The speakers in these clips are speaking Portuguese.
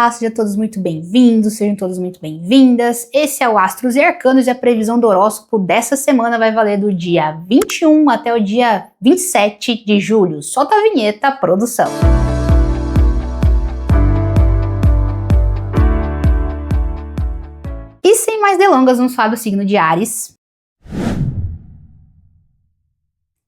Olá, sejam todos muito bem-vindos, sejam todos muito bem-vindas. Esse é o Astros e Arcanos e a previsão do horóscopo dessa semana vai valer do dia 21 até o dia 27 de julho. Solta a vinheta, produção. E sem mais delongas, vamos falar do signo de Áries.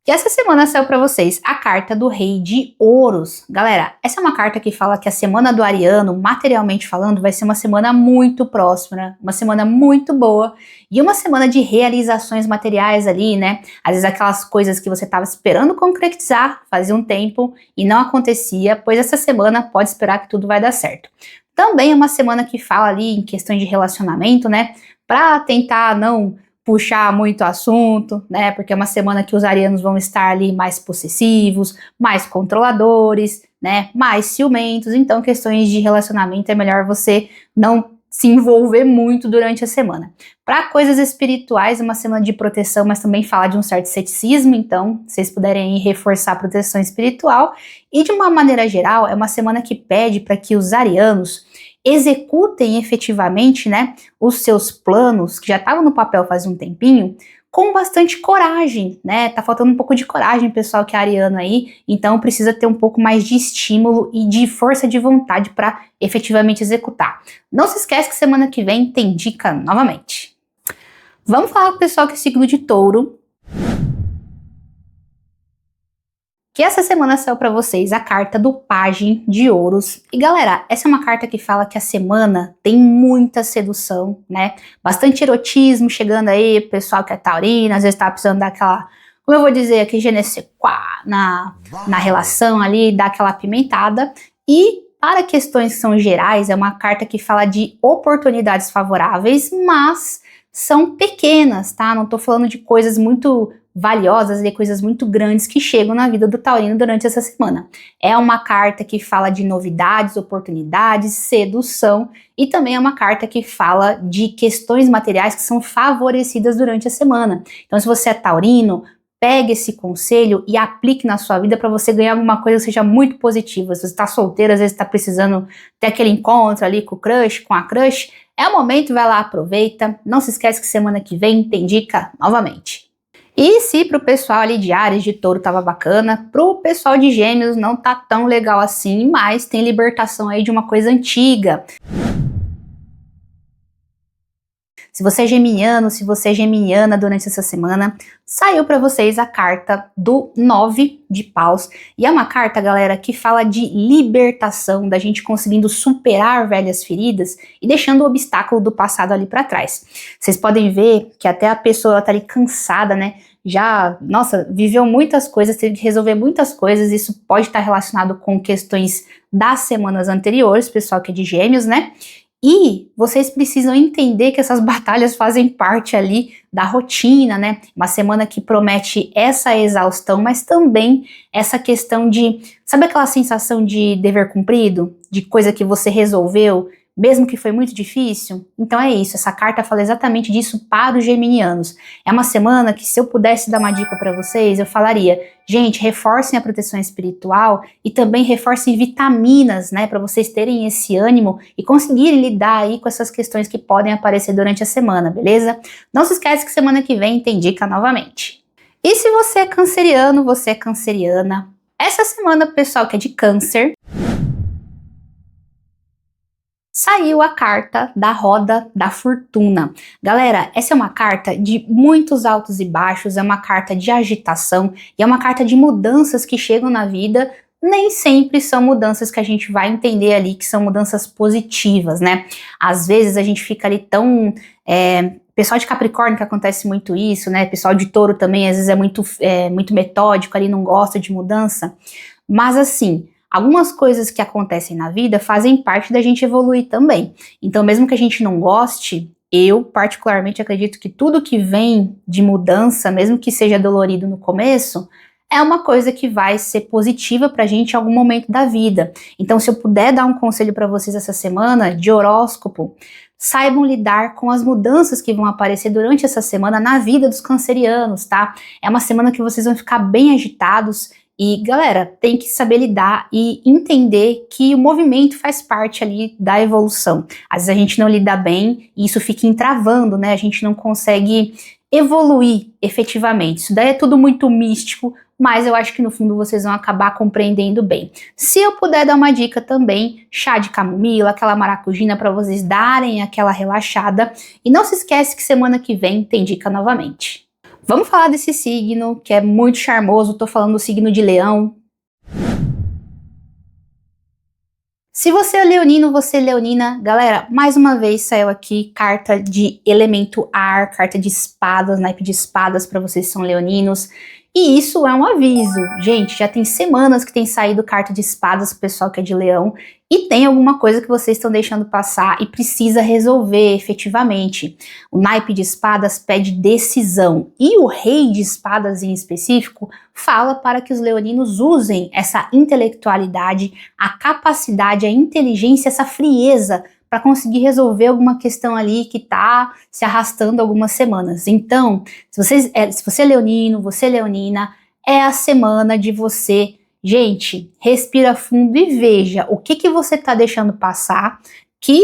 E essa semana saiu para vocês a carta do Rei de Ouros. Galera, essa é uma carta que fala que a semana do ariano, materialmente falando, vai ser uma semana muito próspera, uma semana muito boa e uma semana de realizações materiais ali, né? Às vezes aquelas coisas que você estava esperando concretizar fazia um tempo e não acontecia, pois essa semana pode esperar que tudo vai dar certo. Também é uma semana que fala ali em questões de relacionamento, né? Para tentar não puxar muito assunto, né, porque é uma semana que os arianos vão estar ali mais possessivos, mais controladores, né, mais ciumentos, então questões de relacionamento é melhor você não se envolver muito durante a semana. Para coisas espirituais, é uma semana de proteção, mas também fala de um certo ceticismo, então, se vocês puderem reforçar a proteção espiritual, e de uma maneira geral, é uma semana que pede para que os arianos executem efetivamente, né, os seus planos, que já estavam no papel faz um tempinho, com bastante coragem, né, tá faltando um pouco de coragem, pessoal que é ariano aí, então precisa ter um pouco mais de estímulo e de força de vontade para efetivamente executar. Não se esquece que semana que vem tem dica novamente. Vamos falar com o pessoal que é signo de Touro, que essa semana saiu para vocês a carta do Pajem de Ouros. E galera, essa é uma carta que fala que a semana tem muita sedução, né? Bastante erotismo chegando aí, pessoal que é taurino, às vezes tá precisando daquela, como eu vou dizer aqui, je ne sais quoi, na relação ali, dar aquela apimentada. E para questões que são gerais, é uma carta que fala de oportunidades favoráveis, mas são pequenas, tá? Não tô falando de coisas muito valiosas e coisas muito grandes que chegam na vida do taurino durante essa semana. É uma carta que fala de novidades, oportunidades, sedução e também é uma carta que fala de questões materiais que são favorecidas durante a semana. Então, se você é taurino, pegue esse conselho e aplique na sua vida para você ganhar alguma coisa que seja muito positiva. Se você está solteiro, às vezes está precisando ter aquele encontro ali com o crush, com a crush, é o momento, vai lá, aproveita. Não se esquece que semana que vem tem dica novamente. E se pro pessoal ali de Áries, de Touro tava bacana, pro pessoal de Gêmeos não tá tão legal assim, mas tem libertação aí de uma coisa antiga. Se você é geminiano, se você é geminiana durante essa semana, saiu para vocês a carta do 9 de paus. E é uma carta, galera, que fala de libertação, da gente conseguindo superar velhas feridas e deixando o obstáculo do passado ali para trás. Vocês podem ver que até a pessoa tá ali cansada, né? Já, nossa, viveu muitas coisas, teve que resolver muitas coisas, isso pode estar relacionado com questões das semanas anteriores, pessoal que é de Gêmeos, né? E vocês precisam entender que essas batalhas fazem parte ali da rotina, né? Uma semana que promete essa exaustão, mas também essa questão de, sabe aquela sensação de dever cumprido? De coisa que você resolveu, mesmo que foi muito difícil? Então é isso, essa carta fala exatamente disso para os geminianos. É uma semana que, se eu pudesse dar uma dica para vocês, eu falaria, gente, reforcem a proteção espiritual e também reforcem vitaminas, né, para vocês terem esse ânimo e conseguirem lidar aí com essas questões que podem aparecer durante a semana, beleza? Não se esquece que semana que vem tem dica novamente. E se você é canceriano, você é canceriana, essa semana, pessoal que é de Câncer, saiu a carta da Roda da Fortuna. Galera, essa é uma carta de muitos altos e baixos, é uma carta de agitação e é uma carta de mudanças que chegam na vida. Nem sempre são mudanças que a gente vai entender ali que são mudanças positivas, né? Às vezes a gente fica ali tão... pessoal de Capricórnio que acontece muito isso, né? Pessoal de Touro também às vezes é muito metódico ali, não gosta de mudança. Mas assim, algumas coisas que acontecem na vida fazem parte da gente evoluir também. Então, mesmo que a gente não goste, eu particularmente acredito que tudo que vem de mudança, mesmo que seja dolorido no começo, é uma coisa que vai ser positiva pra gente em algum momento da vida. Então, se eu puder dar um conselho para vocês essa semana de horóscopo, saibam lidar com as mudanças que vão aparecer durante essa semana na vida dos cancerianos, tá? É uma semana que vocês vão ficar bem agitados E, galera, tem que saber lidar e entender que o movimento faz parte ali da evolução. Às vezes a gente não lida bem e isso fica entravando, né? A gente não consegue evoluir efetivamente. Isso daí é tudo muito místico, mas eu acho que no fundo vocês vão acabar compreendendo bem. Se eu puder dar uma dica também, chá de camomila, aquela maracujina para vocês darem aquela relaxada. E não se esquece que semana que vem tem dica novamente. Vamos falar desse signo que é muito charmoso, tô falando do signo de Leão. Se você é leonino, você é leonina, galera, mais uma vez saiu aqui carta de elemento ar, carta de espadas, naipe de espadas para vocês que são leoninos. E isso é um aviso, gente, já tem semanas que tem saído carta de espadas pro pessoal que é de leão e tem alguma coisa que vocês estão deixando passar e precisa resolver efetivamente. O naipe de espadas pede decisão e o rei de espadas em específico fala para que os leoninos usem essa intelectualidade, a capacidade, a inteligência, essa frieza para conseguir resolver alguma questão ali que está se arrastando algumas semanas. Então, se você é leonino, você é leonina, é a semana de você, gente, respira fundo e veja o que você está deixando passar, que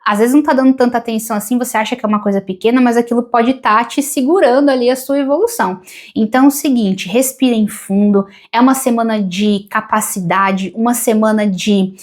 às vezes não está dando tanta atenção assim, você acha que é uma coisa pequena, mas aquilo pode estar te segurando ali a sua evolução. Então é o seguinte, respirem fundo, é uma semana de capacidade, uma semana de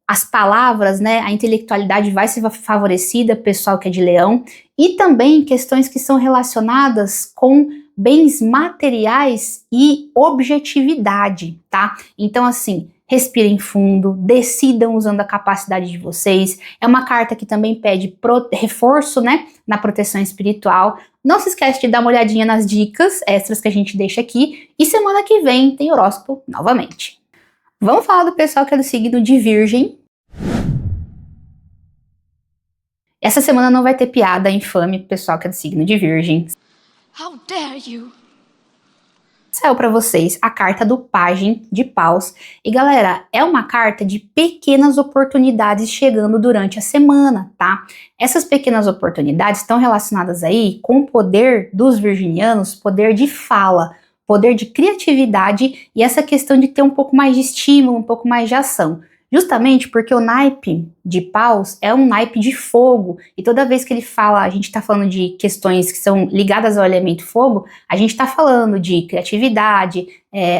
as palavras, né, a intelectualidade vai ser favorecida, pessoal que é de leão, e também questões que são relacionadas com bens materiais e objetividade, tá? Então, assim, respirem fundo, decidam usando a capacidade de vocês. É uma carta que também pede reforço, né, na proteção espiritual. Não se esquece de dar uma olhadinha nas dicas extras que a gente deixa aqui, e semana que vem tem horóscopo novamente. Vamos falar do pessoal que é do signo de Virgem. Essa semana não vai ter piada infame pro pessoal que é do signo de Virgem. How dare you? Saiu para vocês a carta do Pajem de Paus. E galera, é uma carta de pequenas oportunidades chegando durante a semana, tá? Essas pequenas oportunidades estão relacionadas aí com o poder dos virginianos, poder de fala, poder de criatividade e essa questão de ter um pouco mais de estímulo, um pouco mais de ação. Justamente porque o naipe de paus é um naipe de fogo, e toda vez que ele fala, a gente está falando de questões que são ligadas ao elemento fogo, a gente está falando de criatividade,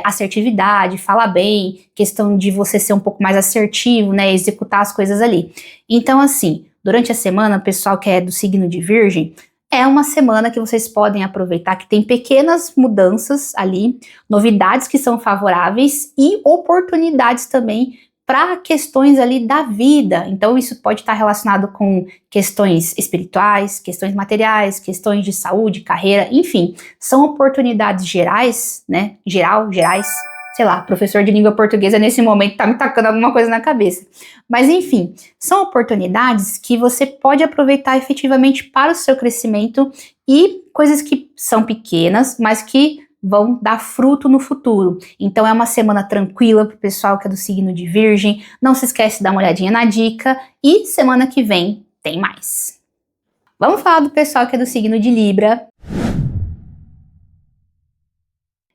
assertividade, falar bem, questão de você ser um pouco mais assertivo, né, executar as coisas ali. Então assim, durante a semana, pessoal que é do signo de Virgem, é uma semana que vocês podem aproveitar, que tem pequenas mudanças ali, novidades que são favoráveis e oportunidades também para questões ali da vida. Então isso pode estar relacionado com questões espirituais, questões materiais, questões de saúde, carreira, enfim, são oportunidades gerais, né, gerais, sei lá, professor de língua portuguesa nesse momento tá me tacando alguma coisa na cabeça. Mas enfim, são oportunidades que você pode aproveitar efetivamente para o seu crescimento e coisas que são pequenas, mas que vão dar fruto no futuro. Então é uma semana tranquila para o pessoal que é do signo de Virgem. Não se esquece de dar uma olhadinha na dica e semana que vem tem mais. Vamos falar do pessoal que é do signo de Libra.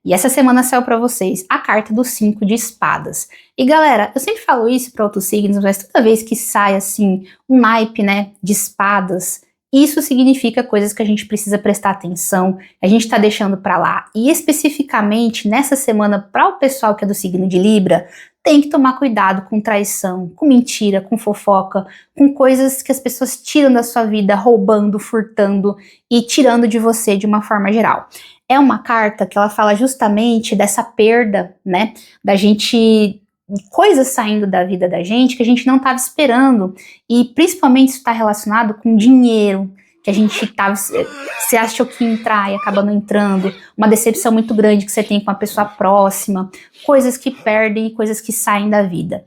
E essa semana saiu para vocês a carta do 5 de espadas. E galera, eu sempre falo isso para outros signos, mas toda vez que sai assim um naipe, né, de espadas, isso significa coisas que a gente precisa prestar atenção, a gente tá deixando para lá. E especificamente nessa semana, para o pessoal que é do signo de Libra, tem que tomar cuidado com traição, com mentira, com fofoca, com coisas que as pessoas tiram da sua vida, roubando, furtando e tirando de você de uma forma geral. É uma carta que ela fala justamente dessa perda, né, da gente, coisas saindo da vida da gente que a gente não estava esperando, e principalmente isso está relacionado com dinheiro, que a gente tava, você achou que ia entrar e acaba não entrando, uma decepção muito grande que você tem com uma pessoa próxima, coisas que perdem e coisas que saem da vida.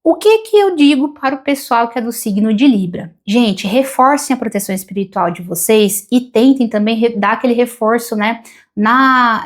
O que eu digo para o pessoal que é do signo de Libra? Gente, reforcem a proteção espiritual de vocês e tentem também dar aquele reforço, né, na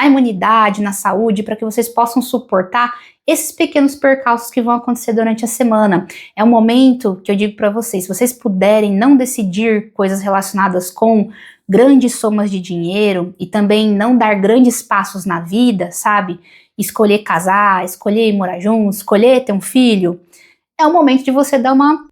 imunidade, na saúde, para que vocês possam suportar esses pequenos percalços que vão acontecer durante a semana. É um momento que eu digo para vocês, se vocês puderem não decidir coisas relacionadas com grandes somas de dinheiro e também não dar grandes passos na vida, sabe? Escolher casar, escolher morar junto, escolher ter um filho, é o momento de você dar uma...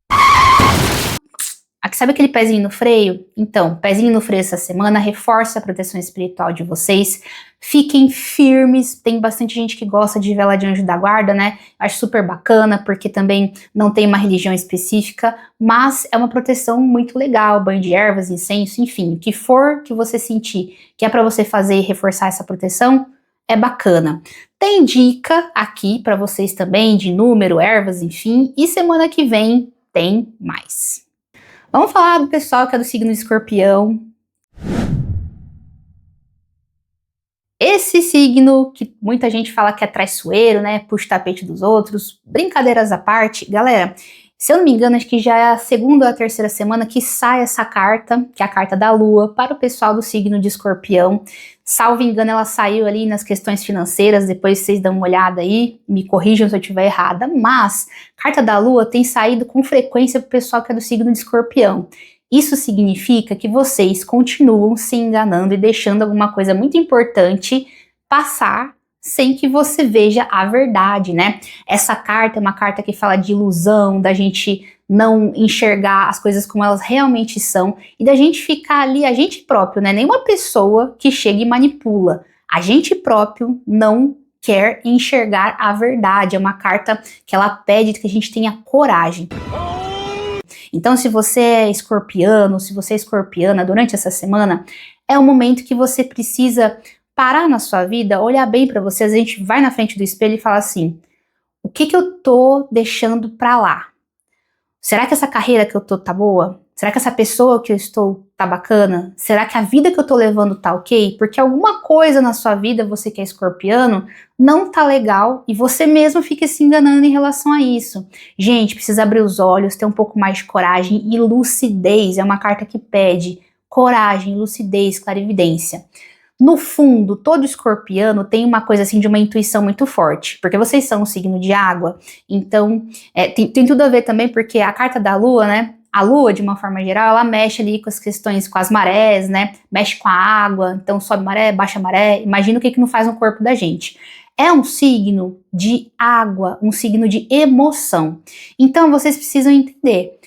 Sabe aquele pezinho no freio? Então, pezinho no freio essa semana, reforça a proteção espiritual de vocês, fiquem firmes, tem bastante gente que gosta de vela de anjo da guarda, né? Acho super bacana, porque também não tem uma religião específica, mas é uma proteção muito legal, banho de ervas, incenso, enfim, o que for que você sentir que é para você fazer e reforçar essa proteção, é bacana. Tem dica aqui para vocês também de número, ervas, enfim, e semana que vem tem mais. Vamos falar do pessoal que é do signo de Escorpião. Esse signo que muita gente fala que é traiçoeiro, né? Puxa o tapete dos outros. Brincadeiras à parte, galera, se eu não me engano, acho que já é a segunda ou a terceira semana que sai essa carta, que é a carta da Lua, para o pessoal do signo de Escorpião. Salvo engano, ela saiu ali nas questões financeiras, depois vocês dão uma olhada aí, me corrijam se eu estiver errada, mas carta da Lua tem saído com frequência para o pessoal que é do signo de Escorpião. Isso significa que vocês continuam se enganando e deixando alguma coisa muito importante passar sem que você veja a verdade, né? Essa carta é uma carta que fala de ilusão, da gente não enxergar as coisas como elas realmente são e da gente ficar ali, a gente próprio, né? Nenhuma pessoa que chega e manipula. A gente próprio não quer enxergar a verdade. É uma carta que ela pede que a gente tenha coragem. Então, se você é escorpiano, se você é escorpiana durante essa semana, é um momento que você precisa parar na sua vida, olhar bem pra você. A gente vai na frente do espelho e fala assim, o que eu tô deixando pra lá? Será que essa carreira que eu tô tá boa? Será que essa pessoa que eu estou tá bacana? Será que a vida que eu tô levando tá ok? Porque alguma coisa na sua vida, você que é escorpiano, não tá legal e você mesmo fica se enganando em relação a isso. Gente, precisa abrir os olhos, ter um pouco mais de coragem e lucidez. É uma carta que pede coragem, lucidez, clarividência. No fundo, todo escorpiano tem uma coisa assim de uma intuição muito forte, porque vocês são um signo de água, então tem tudo a ver também, porque a carta da Lua, né, a Lua de uma forma geral, ela mexe ali com as questões, com as marés, né, mexe com a água, então sobe maré, baixa maré, imagina o que não faz no corpo da gente. É um signo de água, um signo de emoção, então vocês precisam entender.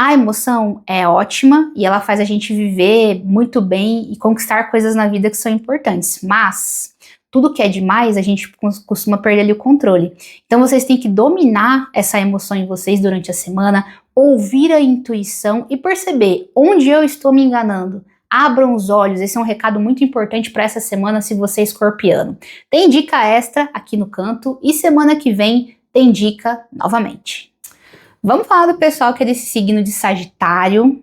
A emoção é ótima e ela faz a gente viver muito bem e conquistar coisas na vida que são importantes, mas tudo que é demais a gente costuma perder ali o controle. Então vocês têm que dominar essa emoção em vocês durante a semana, ouvir a intuição e perceber onde eu estou me enganando. Abram os olhos, esse é um recado muito importante para essa semana se você é escorpiano. Tem dica extra aqui no canto e semana que vem tem dica novamente. Vamos falar do pessoal que é desse signo de Sagitário.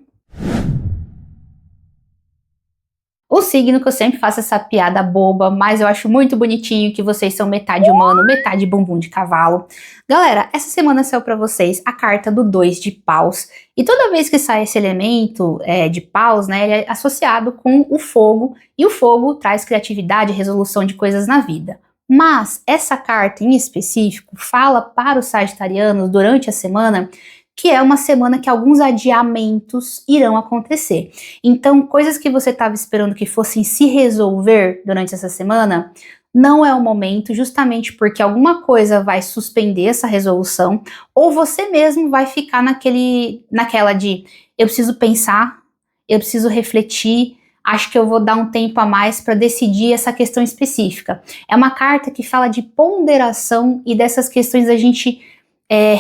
O signo que eu sempre faço essa piada boba, mas eu acho muito bonitinho que vocês são metade humano, metade bumbum de cavalo. Galera, essa semana saiu pra vocês a carta do 2 de paus. E toda vez que sai esse elemento de paus, né, ele é associado com o fogo. E o fogo traz criatividade e resolução de coisas na vida. Mas essa carta em específico fala para os sagitarianos durante a semana que é uma semana que alguns adiamentos irão acontecer. Então, coisas que você estava esperando que fossem se resolver durante essa semana, não é o momento, justamente porque alguma coisa vai suspender essa resolução, ou você mesmo vai ficar naquela de eu preciso pensar, eu preciso refletir, acho que eu vou dar um tempo a mais para decidir essa questão específica. É uma carta que fala de ponderação e dessas questões da gente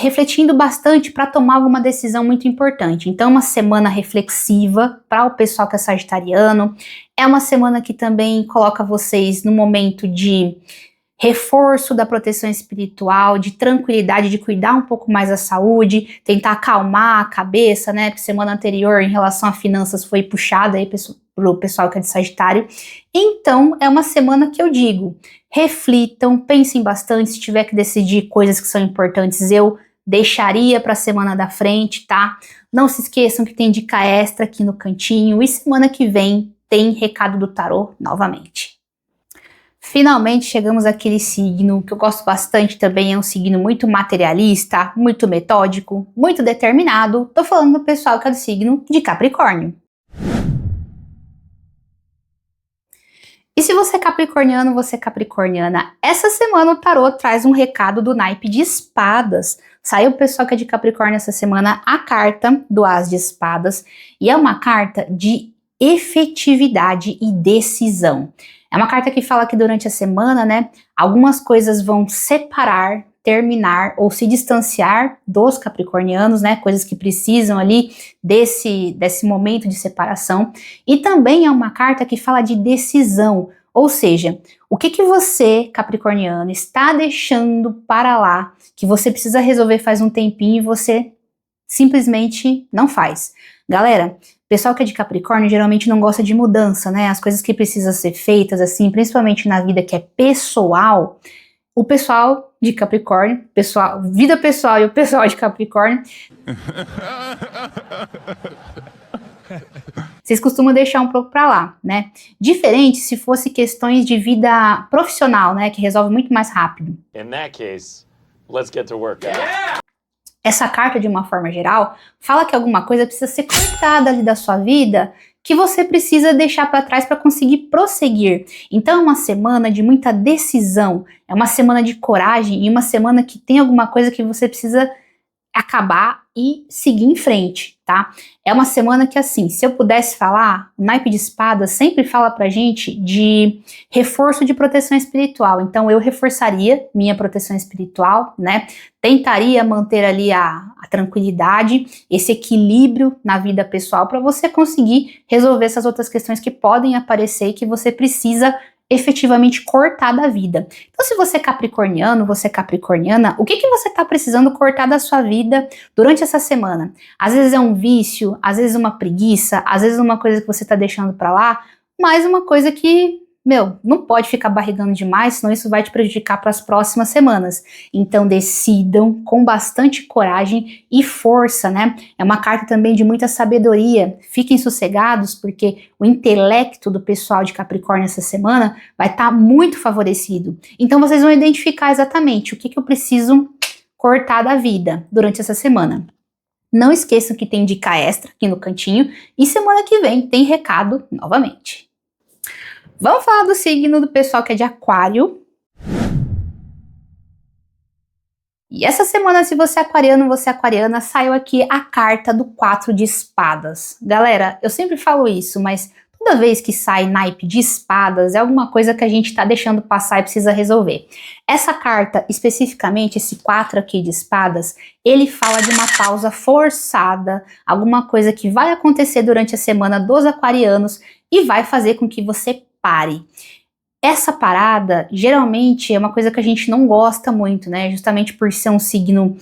refletindo bastante para tomar alguma decisão muito importante. Então, uma semana reflexiva para o pessoal que é sagitariano. É uma semana que também coloca vocês no momento de reforço da proteção espiritual, de tranquilidade, de cuidar um pouco mais da saúde, tentar acalmar a cabeça, né? Porque semana anterior, em relação a finanças, foi puxada aí pro pessoal que é de Sagitário. Então, é uma semana que eu digo, reflitam, pensem bastante, se tiver que decidir coisas que são importantes, eu deixaria para a semana da frente, tá? Não se esqueçam que tem dica extra aqui no cantinho e semana que vem tem recado do tarô novamente. Finalmente chegamos àquele signo que eu gosto bastante também, é um signo muito materialista, muito metódico, muito determinado. Tô falando do pessoal que é do signo de Capricórnio. E se você é capricorniano, você é capricorniana, essa semana o tarô traz um recado do naipe de espadas. Saiu o pessoal que é de Capricórnio essa semana a carta do As de Espadas, e é uma carta de efetividade e decisão. É uma carta que fala que durante a semana, né, algumas coisas vão separar, terminar ou se distanciar dos capricornianos, né, coisas que precisam ali desse momento de separação. E também é uma carta que fala de decisão, ou seja, o que você, capricorniano, está deixando para lá, que você precisa resolver faz um tempinho e você simplesmente não faz. Galera, pessoal que é de Capricórnio geralmente não gosta de mudança, né? As coisas que precisam ser feitas, assim, principalmente na vida que é pessoal, o pessoal de Capricórnio, vida pessoal e o pessoal de Capricórnio, vocês costumam deixar um pouco pra lá, né? Diferente se fosse questões de vida profissional, né? Que resolve muito mais rápido. In that case, let's get to work. Essa carta, de uma forma geral, fala que alguma coisa precisa ser cortada ali da sua vida, que você precisa deixar para trás para conseguir prosseguir. Então é uma semana de muita decisão, é uma semana de coragem e uma semana que tem alguma coisa que você precisa acabar e seguir em frente, tá? É uma semana que, assim, se eu pudesse falar, o naipe de espadas sempre fala pra gente de reforço de proteção espiritual. Então eu reforçaria minha proteção espiritual, né? Tentaria manter ali a tranquilidade, esse equilíbrio na vida pessoal para você conseguir resolver essas outras questões que podem aparecer e que você precisa efetivamente cortar da vida. Então, se você é capricorniano, você é capricorniana, o que você está precisando cortar da sua vida durante essa semana? Às vezes é um vício, às vezes uma preguiça, às vezes uma coisa que você está deixando para lá, mas uma coisa que, não pode ficar barrigando demais, senão isso vai te prejudicar para as próximas semanas. Então decidam com bastante coragem e força, né? É uma carta também de muita sabedoria. Fiquem sossegados, porque o intelecto do pessoal de Capricórnio essa semana vai estar muito favorecido. Então vocês vão identificar exatamente o que eu preciso cortar da vida durante essa semana. Não esqueçam que tem dica extra aqui no cantinho, e semana que vem tem recado novamente. Vamos falar do signo do pessoal que é de Aquário. E essa semana, se você é aquariano, você é aquariana, saiu aqui a carta do 4 de espadas. Galera, eu sempre falo isso, mas toda vez que sai naipe de espadas, é alguma coisa que a gente tá deixando passar e precisa resolver. Essa carta, especificamente, esse 4 aqui de espadas, ele fala de uma pausa forçada, alguma coisa que vai acontecer durante a semana dos aquarianos e vai fazer com que você pare. Essa parada, geralmente, é uma coisa que a gente não gosta muito, né? Justamente por ser um signo...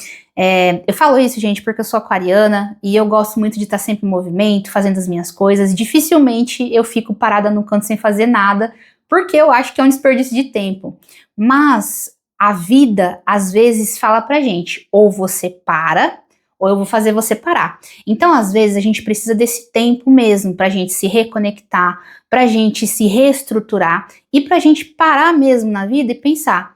eu falo isso, gente, porque eu sou aquariana e eu gosto muito de estar sempre em movimento, fazendo as minhas coisas. Dificilmente eu fico parada no canto sem fazer nada, porque eu acho que é um desperdício de tempo. Mas a vida, às vezes, fala pra gente, ou você para, ou eu vou fazer você parar. Então, às vezes, a gente precisa desse tempo mesmo pra gente se reconectar, pra gente se reestruturar e pra gente parar mesmo na vida e pensar: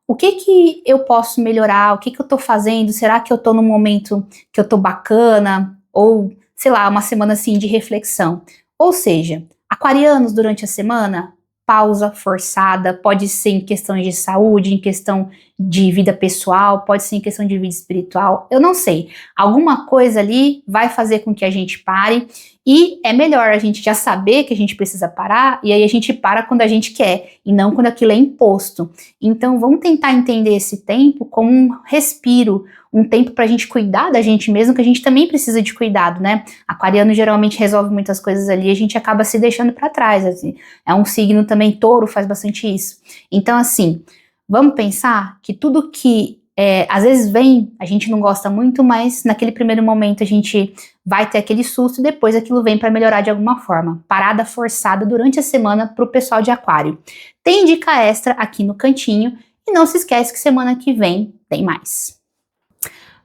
o que eu posso melhorar? O que eu tô fazendo? Será que eu tô num momento que eu tô bacana? Ou, sei lá, uma semana assim de reflexão. Ou seja, aquarianos durante a semana, pausa forçada, pode ser em questões de saúde, em questão de vida pessoal, pode ser em questão de vida espiritual, eu não sei. Alguma coisa ali vai fazer com que a gente pare, e é melhor a gente já saber que a gente precisa parar, e aí a gente para quando a gente quer, e não quando aquilo é imposto. Então vamos tentar entender esse tempo como um respiro, um tempo pra gente cuidar da gente mesmo, que a gente também precisa de cuidado, né? Aquariano geralmente resolve muitas coisas ali, a gente acaba se deixando pra trás, assim. É um signo também, touro faz bastante isso. Então assim, vamos pensar que tudo que às vezes vem, a gente não gosta muito, mas naquele primeiro momento a gente vai ter aquele susto e depois aquilo vem para melhorar de alguma forma. Parada forçada durante a semana para o pessoal de Aquário. Tem dica extra aqui no cantinho e não se esquece que semana que vem tem mais.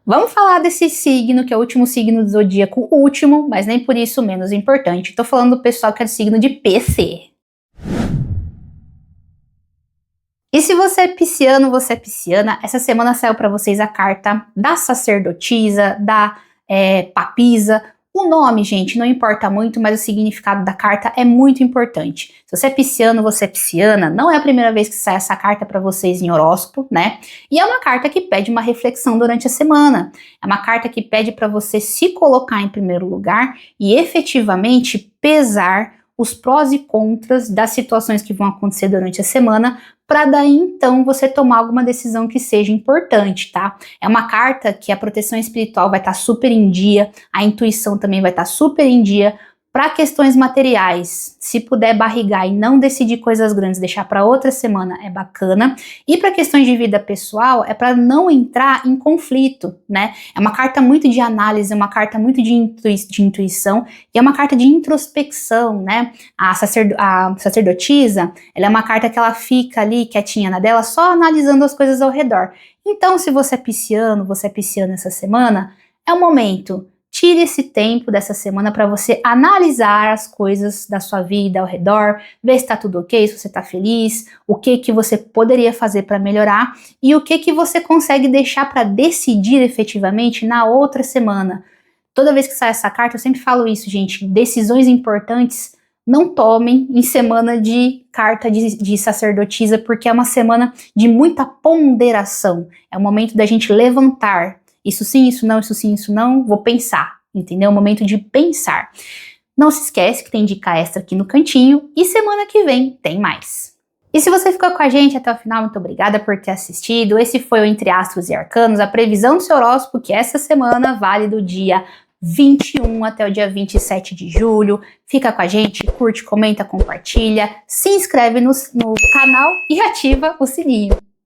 Vamos falar desse signo, que é o último signo do zodíaco, o último, mas nem por isso menos importante. Tô falando do pessoal que é do signo de PC. E se você é pisciano, você é pisciana, essa semana saiu para vocês a carta da sacerdotisa, da papisa. O nome, gente, não importa muito, mas o significado da carta é muito importante. Se você é pisciano, você é pisciana, não é a primeira vez que sai essa carta para vocês em horóscopo, né? E é uma carta que pede uma reflexão durante a semana. É uma carta que pede para você se colocar em primeiro lugar e efetivamente pesar os prós e contras das situações que vão acontecer durante a semana, para daí então você tomar alguma decisão que seja importante, tá? É uma carta que a proteção espiritual vai estar super em dia, a intuição também vai estar super em dia. Para questões materiais, se puder barrigar e não decidir coisas grandes, deixar para outra semana é bacana. E para questões de vida pessoal, é para não entrar em conflito, né? É uma carta muito de análise, é uma carta muito de intuição e é uma carta de introspecção, né? A sacerdotisa, ela é uma carta que ela fica ali quietinha na dela, só analisando as coisas ao redor. Então, se você é pisciano, você é pisciana essa semana, é o momento. Tire esse tempo dessa semana para você analisar as coisas da sua vida ao redor, ver se está tudo ok, se você está feliz, o que você poderia fazer para melhorar e o que você consegue deixar para decidir efetivamente na outra semana. Toda vez que sai essa carta, eu sempre falo isso, gente, decisões importantes não tomem em semana de carta de sacerdotisa, porque é uma semana de muita ponderação, é o momento da gente levantar. Isso sim, isso não, isso sim, isso não, vou pensar, entendeu? É o momento de pensar. Não se esquece que tem dica extra aqui no cantinho e semana que vem tem mais. E se você ficou com a gente até o final, muito obrigada por ter assistido. Esse foi o Entre Astros e Arcanos, a previsão do seu horóscopo, que essa semana vale do dia 21 até o dia 27 de julho. Fica com a gente, curte, comenta, compartilha, se inscreve no canal e ativa o sininho.